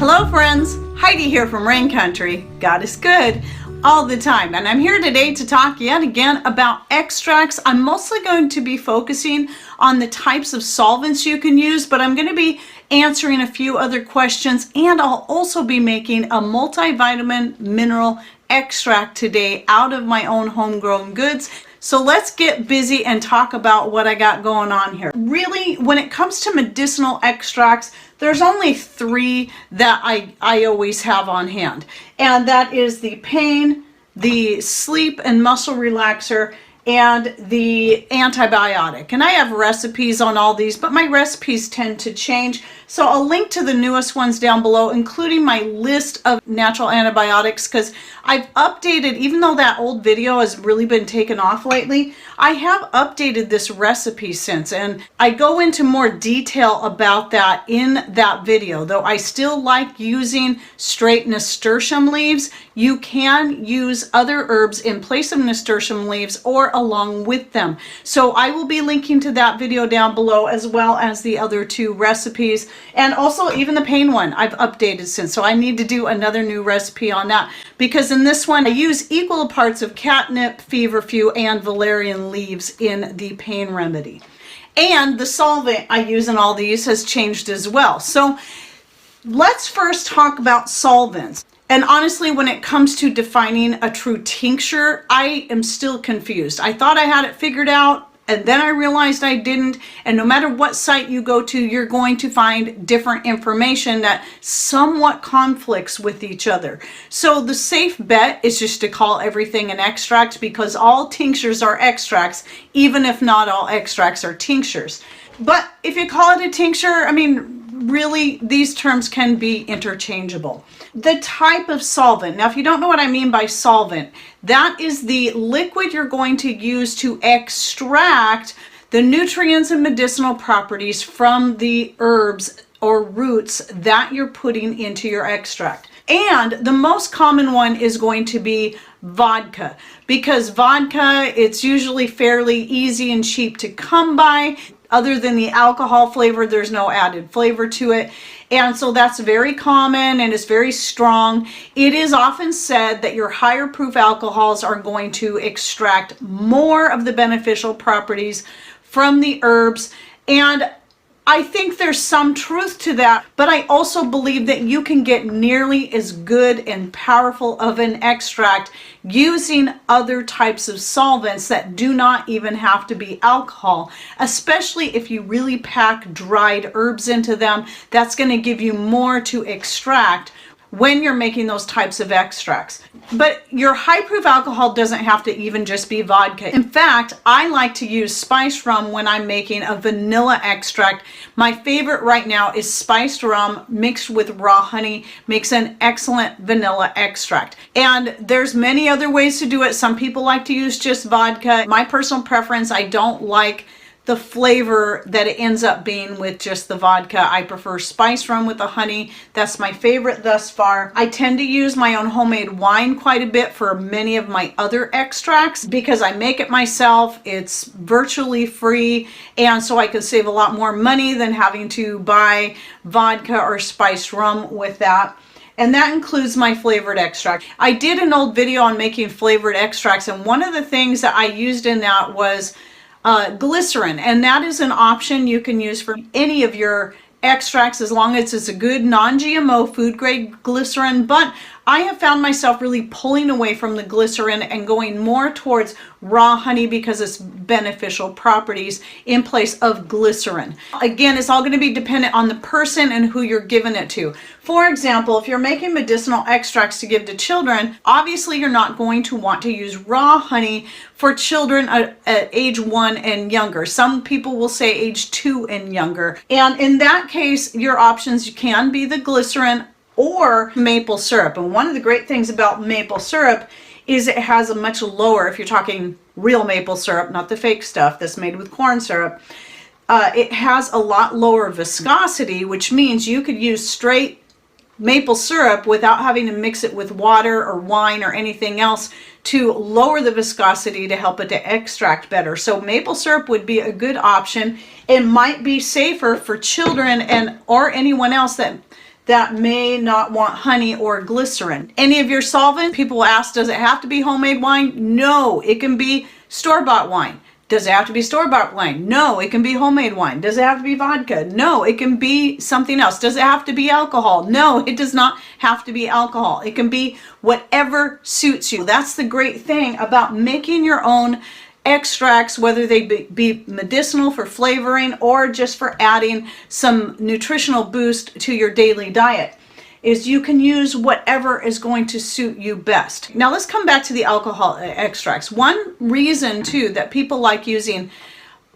Hello friends, Heidi here from Rain Country. God is good all the time, and I'm here today to talk yet again about extracts. I'm mostly going to be focusing on the types of solvents you can use, but I'm going to be answering a few other questions, and I'll also be making a multivitamin mineral extract today out of my own homegrown goods. So let's get busy and talk about what I got going on here. Really, when it comes to medicinal extracts, there's only three that I always have on hand. And that is the pain, the sleep and muscle relaxer, and the antibiotic. And I have recipes on all these, but my recipes tend to change. So I'll link to the newest ones down below, including my list of natural antibiotics, because I've updated, even though that old video has really been taken off lately, I have updated this recipe since, and I go into more detail about that in that video. Though I still like using straight nasturtium leaves, you can use other herbs in place of nasturtium leaves or along with them. So I will be linking to that video down below, as well as the other two recipes, and also even the pain one I've updated since. So I need to do another new recipe on that, because in this one I use equal parts of catnip, feverfew, and valerian leaves in the pain remedy. And the solvent I use in all these has changed as well. So let's first talk about solvents. And honestly, when it comes to defining a true tincture, I am still confused. I thought I had it figured out, and then I realized I didn't. And no matter what site you go to, you're going to find different information that somewhat conflicts with each other. So the safe bet is just to call everything an extract, because all tinctures are extracts, even if not all extracts are tinctures. But if you call it a tincture, I mean, really, these terms can be interchangeable. The type of solvent. Now, if you don't know what I mean by solvent, that is the liquid you're going to use to extract the nutrients and medicinal properties from the herbs or roots that you're putting into your extract. And the most common one is going to be vodka, because vodka, it's usually fairly easy and cheap to come by. Other than the alcohol flavor, there's no added flavor to it. And so that's very common, and it's very strong. It is often said that your higher proof alcohols are going to extract more of the beneficial properties from the herbs. And I think there's some truth to that, but I also believe that you can get nearly as good and powerful of an extract using other types of solvents that do not even have to be alcohol, especially if you really pack dried herbs into them. That's going to give you more to extract when you're making those types of extracts. But your high proof alcohol doesn't have to even just be vodka. In fact, I like to use spiced rum when I'm making a vanilla extract. My favorite right now is spiced rum mixed with raw honey, makes an excellent vanilla extract. And there's many other ways to do it. Some people like to use just vodka. My personal preference, I don't like the flavor that it ends up being with just the vodka. I prefer spiced rum with the honey. That's my favorite thus far. I tend to use my own homemade wine quite a bit for many of my other extracts, because I make it myself. It's virtually free, and so I can save a lot more money than having to buy vodka or spiced rum with that. And that includes my flavored extract. I did an old video on making flavored extracts, and one of the things that I used in that was glycerin, and that is an option you can use for any of your extracts as long as it's a good non-GMO food grade glycerin. But I have found myself really pulling away from the glycerin and going more towards raw honey because it's beneficial properties in place of glycerin. Again, it's all going to be dependent on the person and who you're giving it to. For example, if you're making medicinal extracts to give to children, obviously you're not going to want to use raw honey for children at age 1 and younger. Some people will say age 2 and younger. And in that case, your options can be the glycerin or maple syrup. And one of the great things about maple syrup is it has a much lower, if you're talking real maple syrup, not the fake stuff that's made with corn syrup, it has a lot lower viscosity, which means you could use straight maple syrup without having to mix it with water or wine or anything else to lower the viscosity to help it to extract better. So maple syrup would be a good option. It might be safer for children and or anyone else that that may not want honey or glycerin. Any of your solvent, people ask, does it have to be homemade wine? No, it can be store-bought wine. Does it have to be store-bought wine? No, it can be homemade wine. Does it have to be vodka? No, it can be something else. Does it have to be alcohol? No, it does not have to be alcohol. It can be whatever suits you. That's the great thing about making your own extracts, whether they be medicinal for flavoring or just for adding some nutritional boost to your daily diet, is you can use whatever is going to suit you best. Now let's come back to the alcohol extracts. One reason too that people like using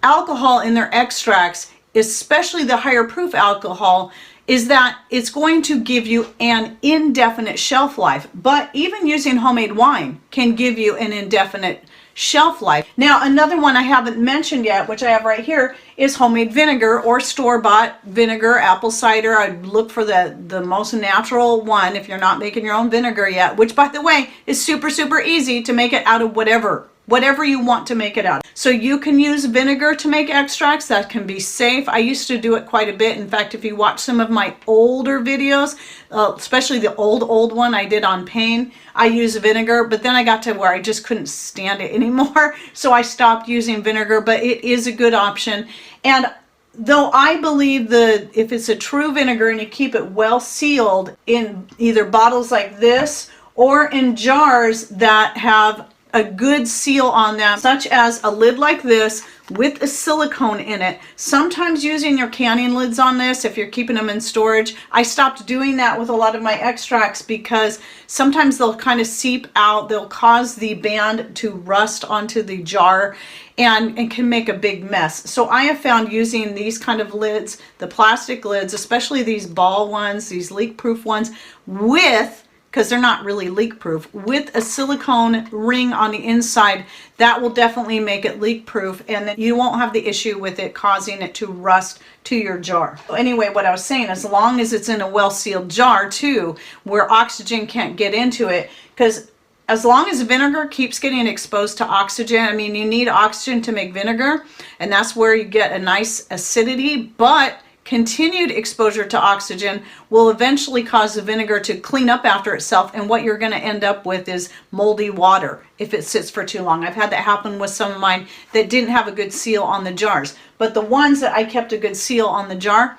alcohol in their extracts, especially the higher proof alcohol, is that it's going to give you an indefinite shelf life. But even using homemade wine can give you an indefinite shelf life. Now another one I haven't mentioned yet, which I have right here, is homemade vinegar or store-bought vinegar, apple cider. I'd look for the most natural one if you're not making your own vinegar yet, which by the way is super easy to make it out of whatever you want to make it out. So you can use vinegar to make extracts. That can be safe. I used to do it quite a bit. In fact, if you watch some of my older videos, especially the old one I did on pain, I use vinegar, but then I got to where I just couldn't stand it anymore. So I stopped using vinegar, but it is a good option. And though I believe that if it's a true vinegar and you keep it well sealed in either bottles like this or in jars that have a good seal on them, such as a lid like this with a silicone in it. Sometimes using your canning lids on this, if you're keeping them in storage, I stopped doing that with a lot of my extracts because sometimes they'll kind of seep out. They'll cause the band to rust onto the jar and can make a big mess. So I have found using these kind of lids, the plastic lids, especially these ball ones, these leak-proof ones, because they're not really leak proof, with a silicone ring on the inside, that will definitely make it leak proof, and then you won't have the issue with it causing it to rust to your jar. So anyway, what I was saying, as long as it's in a well sealed jar too, where oxygen can't get into it, because as long as vinegar keeps getting exposed to oxygen, I mean, you need oxygen to make vinegar, and that's where you get a nice acidity, but continued exposure to oxygen will eventually cause the vinegar to clean up after itself, and what you're going to end up with is moldy water if it sits for too long. I've had that happen with some of mine that didn't have a good seal on the jars, but the ones that I kept a good seal on the jar,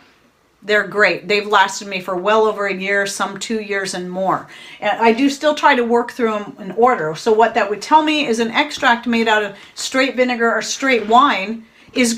they're great. They've lasted me for well over a year, some 2 years and more. And I do still try to work through them in order. So what that would tell me is an extract made out of straight vinegar or straight wine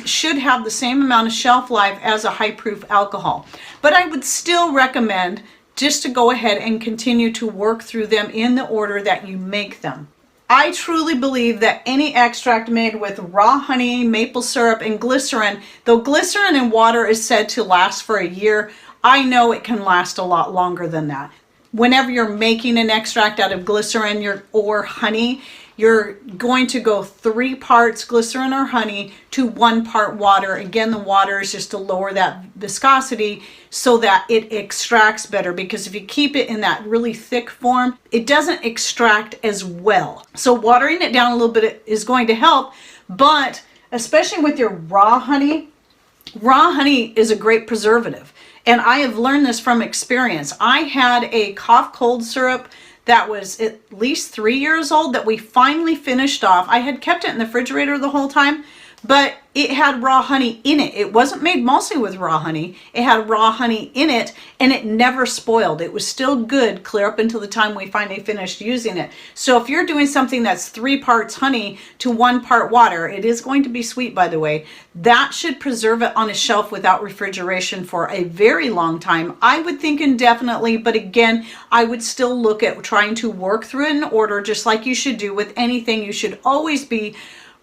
should have the same amount of shelf life as a high proof alcohol. But I would still recommend just to go ahead and continue to work through them in the order that you make them. I truly believe that any extract made with raw honey, maple syrup, and glycerin, though glycerin and water is said to last for a year, I know it can last a lot longer than that. Whenever you're making an extract out of glycerin or honey, you're going to go 3 parts glycerin or honey to 1 part water. Again, the water is just to lower that viscosity so that it extracts better, because if you keep it in that really thick form, it doesn't extract as well. So watering it down a little bit is going to help, but especially with your raw honey is a great preservative. And I have learned this from experience. I had a cough cold syrup that was at least 3 years old that we finally finished off. I had kept it in the refrigerator the whole time, but it had raw honey in it. It wasn't made mostly with raw honey. It had raw honey in it, and it never spoiled. It was still good clear up until the time we finally finished using it. So if you're doing something that's 3 parts honey to 1 part water, it is going to be sweet, by the way, that should preserve it on a shelf without refrigeration for a very long time. I would think indefinitely, but again, I would still look at trying to work through it in order, just like you should do with anything. You should always be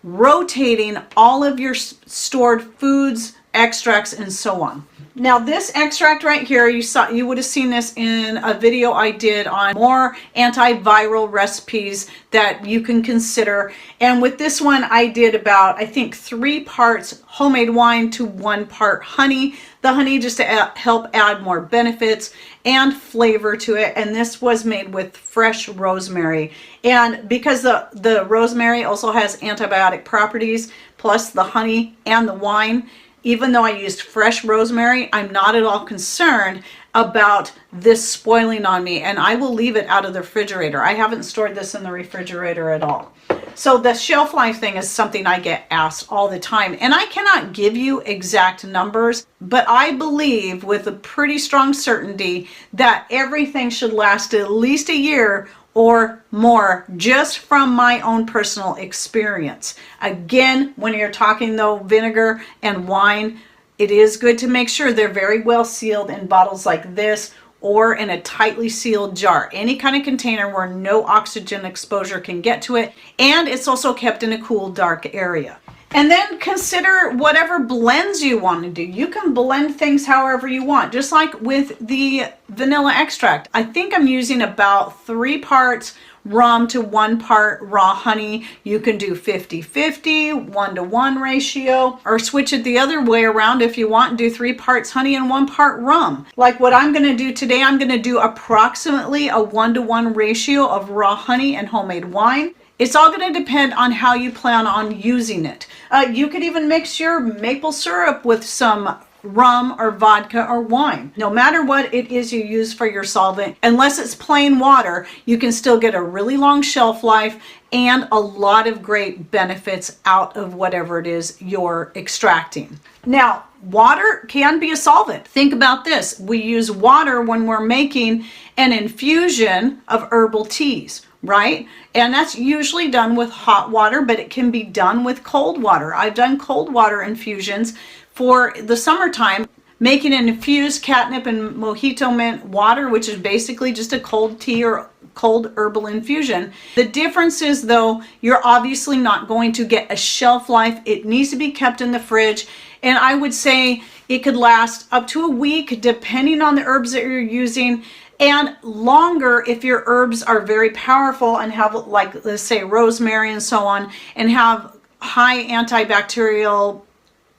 rotating all of your stored foods, extracts, and so on. Now this extract right here, you would have seen this in a video I did on more antiviral recipes that you can consider. And with this one, I did about, I think, 3 parts homemade wine to 1 part honey. The honey just to help add more benefits and flavor to it. And this was made with fresh rosemary. And because the rosemary also has antibiotic properties, plus the honey and the wine, even though I used fresh rosemary, I'm not at all concerned about this spoiling on me, and I will leave it out of the refrigerator. I haven't stored this in the refrigerator at all. So the shelf life thing is something I get asked all the time, and I cannot give you exact numbers, but I believe with a pretty strong certainty that everything should last at least a year or more, just from my own personal experience. Again, when you're talking though vinegar and wine, it is good to make sure they're very well sealed in bottles like this, or in a tightly sealed jar. Any kind of container where no oxygen exposure can get to it. And it's also kept in a cool, dark area. And then consider whatever blends you want to do. You can blend things however you want, just like with the vanilla extract. I think I'm using about 3 parts rum to 1 part raw honey. You can do 50-50, 1-to-1 ratio, or switch it the other way around if you want and do 3 parts honey and 1 part rum. Like what I'm going to do today, I'm going to do approximately a 1-to-1 ratio of raw honey and homemade wine. It's all going to depend on how you plan on using it. You could even mix your maple syrup with some rum or vodka or wine. No matter what it is you use for your solvent, unless it's plain water, you can still get a really long shelf life and a lot of great benefits out of whatever it is you're extracting. Now, water can be a solvent. Think about this. We use water when we're making an infusion of herbal teas, right? And that's usually done with hot water, but it can be done with cold water. I've done cold water infusions for the summertime, making an infused catnip and mojito mint water, which is basically just a cold tea or cold herbal infusion. The difference is though, you're obviously not going to get a shelf life. It needs to be kept in the fridge. And I would say it could last up to a week, depending on the herbs that you're using, and longer if your herbs are very powerful and have, like, let's say rosemary and so on, and have high antibacterial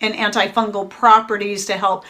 and antifungal properties to help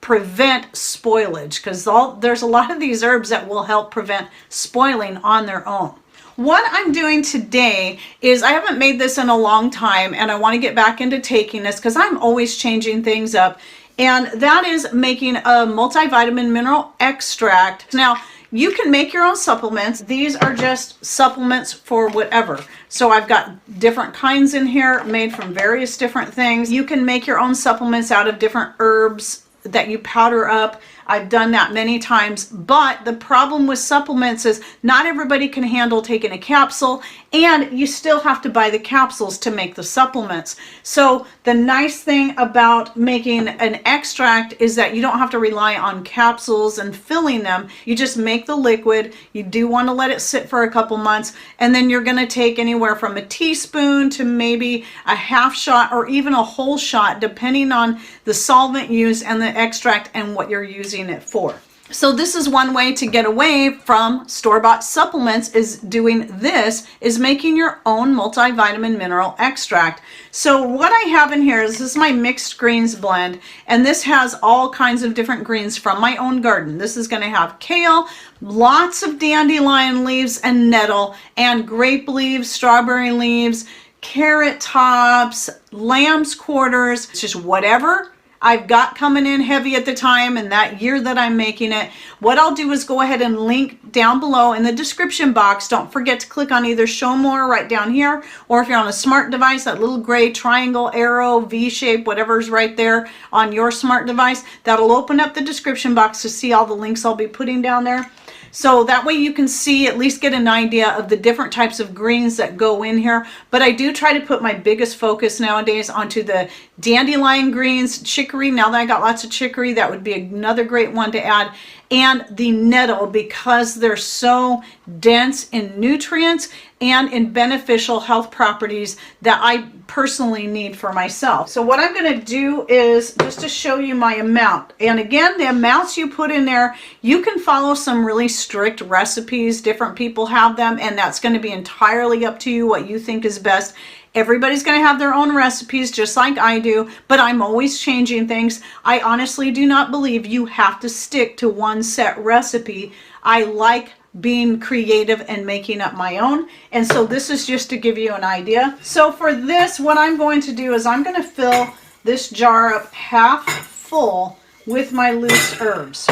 prevent spoilage, because there's a lot of these herbs that will help prevent spoiling on their own. What I'm doing today is, I haven't made this in a long time, and I want to get back into taking this because I'm always changing things up, and that is making a multivitamin mineral extract. Now, you can make your own supplements. These are just supplements for whatever. So I've got different kinds in here made from various different things. You can make your own supplements out of different herbs that you powder up. I've done that many times, but the problem with supplements is not everybody can handle taking a capsule, and you still have to buy the capsules to make the supplements. So the nice thing about making an extract is that you don't have to rely on capsules and filling them. You just make the liquid. You do want to let it sit for a couple months, and then you're going to take anywhere from a teaspoon to maybe a half shot or even a whole shot, depending on the solvent used and the extract and what you're using it for. So this is one way to get away from store-bought supplements, is doing this, is making your own multivitamin mineral extract. So what I have in here is, this is my mixed greens blend, and this has all kinds of different greens from my own garden. This is going to have kale, lots of dandelion leaves and nettle, and grape leaves, strawberry leaves, carrot tops, lamb's quarters. It's just whatever I've got coming in heavy at the time and that year that I'm making it. What I'll do is go ahead and link down below in the description box. Don't forget to click on either show more right down here, or if you're on a smart device, that little gray triangle, arrow, V shape, whatever's right there on your smart device, that'll open up the description box to see all the links I'll be putting down there. So that way you can see, at least get an idea of the different types of greens that go in here. But I do try to put my biggest focus nowadays onto the dandelion greens, chicory. Now that I got lots of chicory, that would be another great one to add. And the nettle, because they're so dense in nutrients and in beneficial health properties that I personally need for myself. So what I'm going to do is just to show you my amount. And again, the amounts you put in there, you can follow some really strict recipes. Different people have them, and that's going to be entirely up to you what you think is best. Everybody's going to have their own recipes, just like I do, but I'm always changing things. I honestly do not believe you have to stick to one set recipe. I like being creative and making up my own, and so this is just to give you an idea. So for this, what I'm going to do is I'm going to fill this jar up half full with my loose herbs.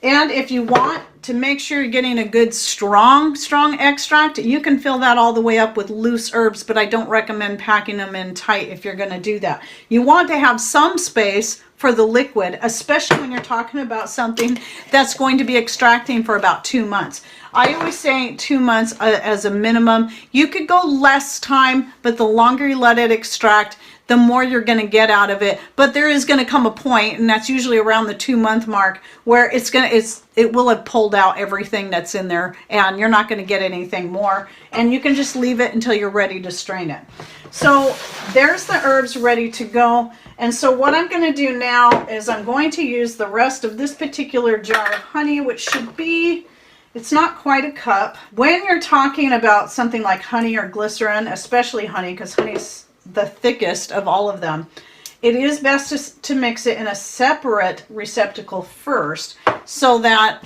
And if you want to make sure you're getting a good strong extract, you can fill that all the way up with loose herbs, but I don't recommend packing them in tight if you're going to do that. You want to have some space for the liquid, especially when you're talking about something that's going to be extracting for about 2 months. I always say 2 months as a minimum. You could go less time, but the longer you let it extract, the more you're going to get out of it. But there is going to come a point, and that's usually around the 2-month mark, where it will have pulled out everything that's in there, and you're not going to get anything more. And you can just leave it until you're ready to strain it. So there's the herbs ready to go. And so what I'm going to do now is I'm going to use the rest of this particular jar of honey, which should be, it's not quite a cup. When you're talking about something like honey or glycerin, especially honey, because honey's the thickest of all of them, it is best to mix it in a separate receptacle first, so that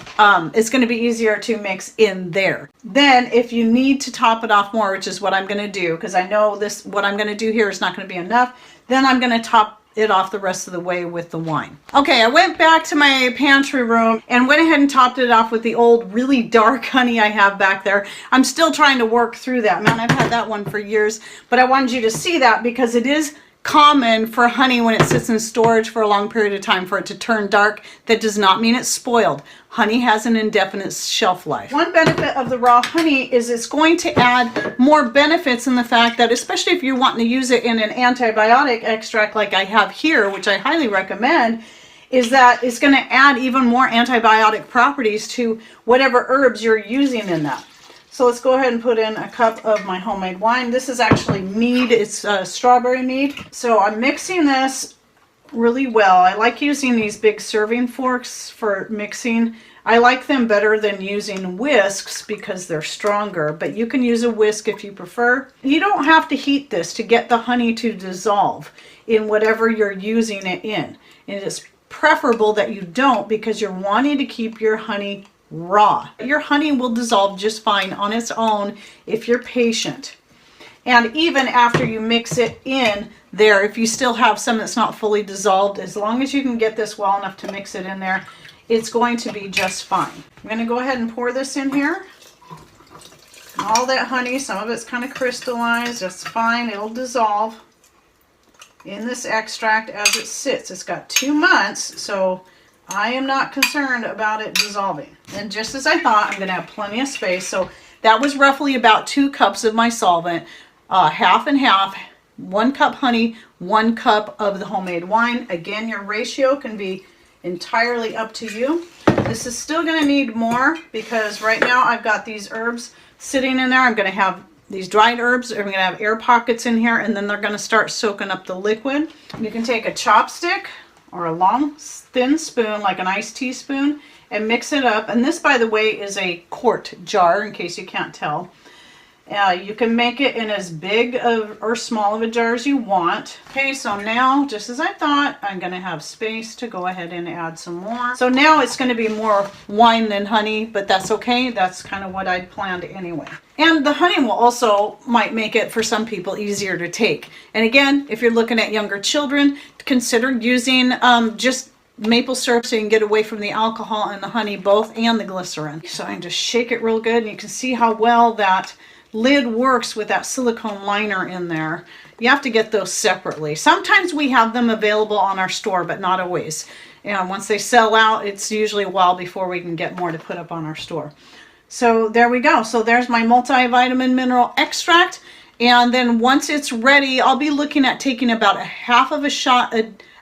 it's going to be easier to mix in there. Then if you need to top it off more, which is what I'm going to do, because I know what I'm going to do here is not going to be enough, then I'm going to top it off the rest of the way with the wine. Okay, I went back to my pantry room and went ahead and topped it off with the old really dark honey I have back there. I'm still trying to work through that. Man, I've had that one for years, but I wanted you to see that because it is common for honey when it sits in storage for a long period of time for it to turn dark. That does not mean it's spoiled. Honey has an indefinite shelf life. One benefit of the raw honey is it's going to add more benefits in the fact that, especially if you're wanting to use it in an antibiotic extract like I have here, which I highly recommend, is that it's going to add even more antibiotic properties to whatever herbs you're using in that. So let's go ahead and put in a cup of my homemade wine. This is actually mead. It's strawberry mead. So I'm mixing this really well. I like using these big serving forks for mixing. I like them better than using whisks because they're stronger, but you can use a whisk if you prefer. You don't have to heat this to get the honey to dissolve in whatever you're using it in. And it's preferable that you don't, because you're wanting to keep your honey raw. Your honey will dissolve just fine on its own if you're patient. And even after you mix it in there, if you still have some that's not fully dissolved, as long as you can get this well enough to mix it in there, it's going to be just fine. I'm going to go ahead and pour this in here. All that honey, some of it's kind of crystallized, that's fine, it'll dissolve in this extract as it sits. It's got 2 months, so I am not concerned about it dissolving. And just as I thought, I'm going to have plenty of space. So that was roughly about 2 cups of my solvent, half and half, 1 cup honey, 1 cup of the homemade wine. Again, your ratio can be entirely up to you. This is still going to need more because right now I've got these herbs sitting in there. I'm going to have these dried herbs. I'm going to have air pockets in here, and then they're going to start soaking up the liquid. You can take a chopstick or a long thin spoon, like an iced tea spoon, and mix it up. And this, by the way, is a quart jar, in case you can't tell. You can make it in as big or small of a jar as you want. Okay, so now, just as I thought, I'm going to have space to go ahead and add some more. So now it's going to be more wine than honey, but that's okay. That's kind of what I'd planned anyway. And the honey will also might make it for some people easier to take. And again, if you're looking at younger children, consider using just maple syrup so you can get away from the alcohol and the honey both, and the glycerin. So I can just shake it real good, and you can see how well that lid works with that silicone liner in there. You have to get those separately. Sometimes we have them available on our store, but not always. And once they sell out, it's usually a while before we can get more to put up on our store. So there we go. So there's my multivitamin mineral extract. And then once it's ready, I'll be looking at taking about a half of a shot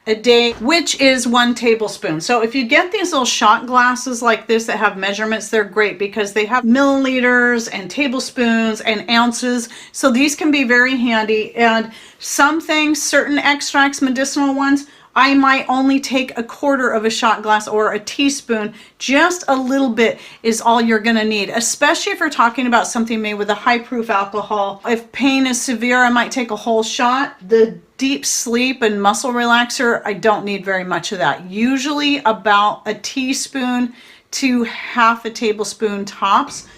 a day, which is 1 tablespoon. So if you get these little shot glasses like this that have measurements, they're great because they have milliliters and tablespoons and ounces. So these can be very handy. And some things, certain extracts, medicinal ones, I might only take a quarter of a shot glass or a teaspoon. Just a little bit is all you're going to need, especially if you're talking about something made with a high proof alcohol. If pain is severe, I might take a whole shot. The deep sleep and muscle relaxer, I don't need very much of that. Usually about a teaspoon to half a tablespoon tops.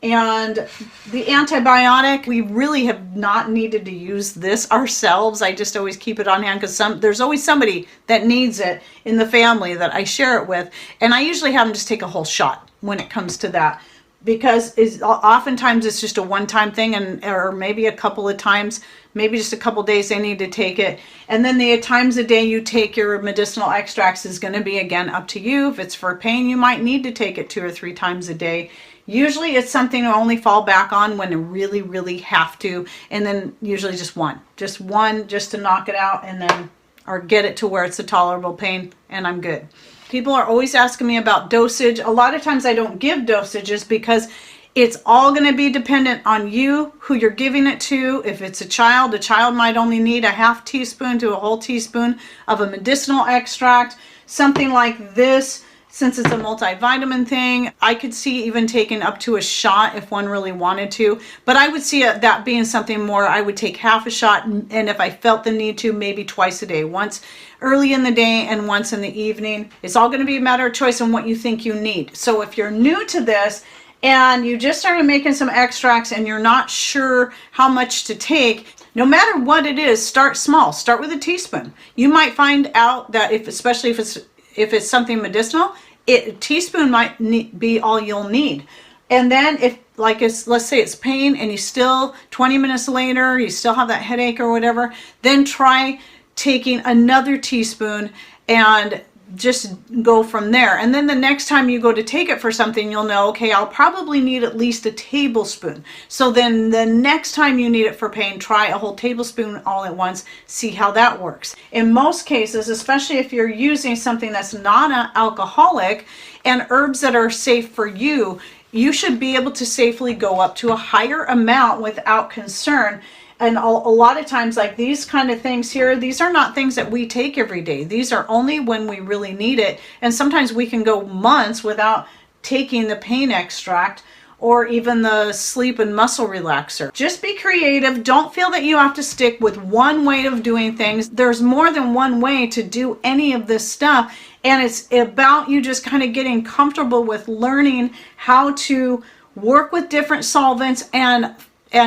And the antibiotic, we really have not needed to use this ourselves. I just always keep it on hand because there's always somebody that needs it in the family that I share it with. And I usually have them just take a whole shot when it comes to that, because oftentimes it's just a one-time thing, or maybe a couple of times, maybe just a couple days they need to take it. And then the times a day you take your medicinal extracts is going to be, again, up to you. If it's for pain, you might need to take it 2 or 3 times a day. Usually it's something to only fall back on when you really, really have to. And then usually just one just to knock it out, and then, or get it to where it's a tolerable pain, and I'm good. People are always asking me about dosage. A lot of times I don't give dosages because it's all going to be dependent on you, who you're giving it to. If it's a child might only need a half teaspoon to a whole teaspoon of a medicinal extract. Something like this, since it's a multivitamin thing, I could see even taking up to a shot if one really wanted to. But I would see that being something more, I would take half a shot, and if I felt the need to, maybe twice a day. Once early in the day and once in the evening. It's all going to be a matter of choice on what you think you need. So if you're new to this and you just started making some extracts and you're not sure how much to take, no matter what it is, start small. Start with a teaspoon. You might find out that especially if it's something medicinal, a teaspoon might be all you'll need. And then if, let's say it's pain and you still, 20 minutes later, you still have that headache or whatever, then try taking another teaspoon and just go from there. And then the next time you go to take it for something, you'll know, okay, I'll probably need at least a tablespoon. So then the next time you need it for pain, try a whole tablespoon all at once, see how that works. In most cases, especially if you're using something that's non-alcoholic and herbs that are safe for you, you should be able to safely go up to a higher amount without concern. And a lot of times, like these kind of things here, these are not things that we take every day. These are only when we really need it. And sometimes we can go months without taking the pain extract or even the sleep and muscle relaxer. Just be creative. Don't feel that you have to stick with one way of doing things. There's more than one way to do any of this stuff. And it's about you just kind of getting comfortable with learning how to work with different solvents and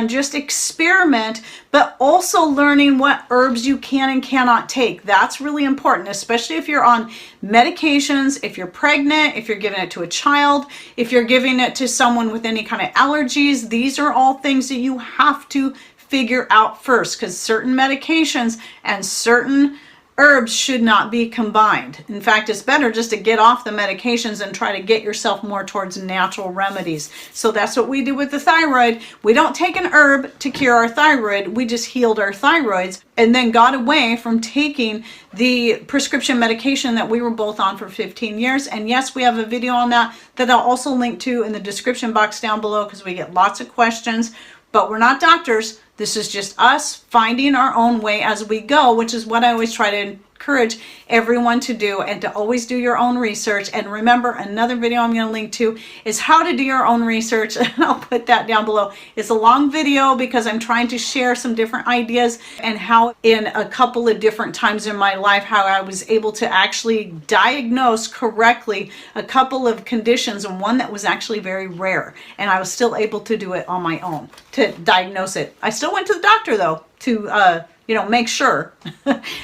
just experiment, but also learning what herbs you can and cannot take. That's really important, especially if you're on medications, if you're pregnant, if you're giving it to a child, if you're giving it to someone with any kind of allergies. These are all things that you have to figure out first, because certain medications and certain herbs should not be combined. In fact, it's better just to get off the medications and try to get yourself more towards natural remedies. So that's what we do with the thyroid. We don't take an herb to cure our thyroid. We just healed our thyroids and then got away from taking the prescription medication that we were both on for 15 years. And yes, we have a video on that I'll also link to in the description box down below, because we get lots of questions. But we're not doctors. This is just us finding our own way as we go, which is what I always try to encourage everyone to do, and to always do your own research. And remember, another video I'm going to link to is how to do your own research, and I'll put that down below. It's a long video because I'm trying to share some different ideas and how in a couple of different times in my life, how I was able to actually diagnose correctly a couple of conditions, and one that was actually very rare, and I was still able to do it on my own to diagnose it. I still went to the doctor though to make sure.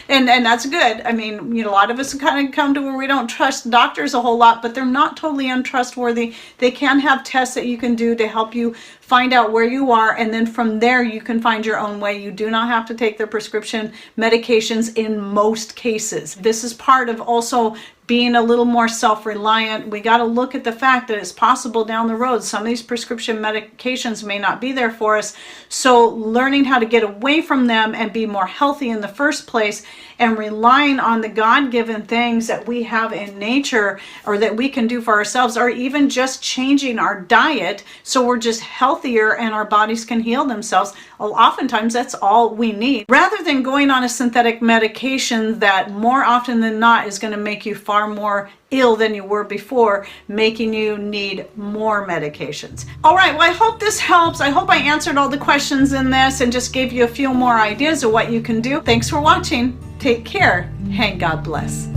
and that's good. I mean, a lot of us kind of come to where we don't trust doctors a whole lot, but they're not totally untrustworthy. They can have tests that you can do to help you find out where you are, and then from there you can find your own way. You do not have to take their prescription medications in most cases. This is part of also being a little more self-reliant. We got to look at the fact that it's possible down the road some of these prescription medications may not be there for us. So learning how to get away from them and be more healthy in the first place, and relying on the God-given things that we have in nature or that we can do for ourselves, or even just changing our diet so we're just healthier and our bodies can heal themselves. Oftentimes that's all we need, rather than going on a synthetic medication that more often than not is going to make you far more ill than you were before, making you need more medications. All right, well, I hope this helps. I hope I answered all the questions in this and just gave you a few more ideas of what you can do. Thanks for watching. Take care and God bless.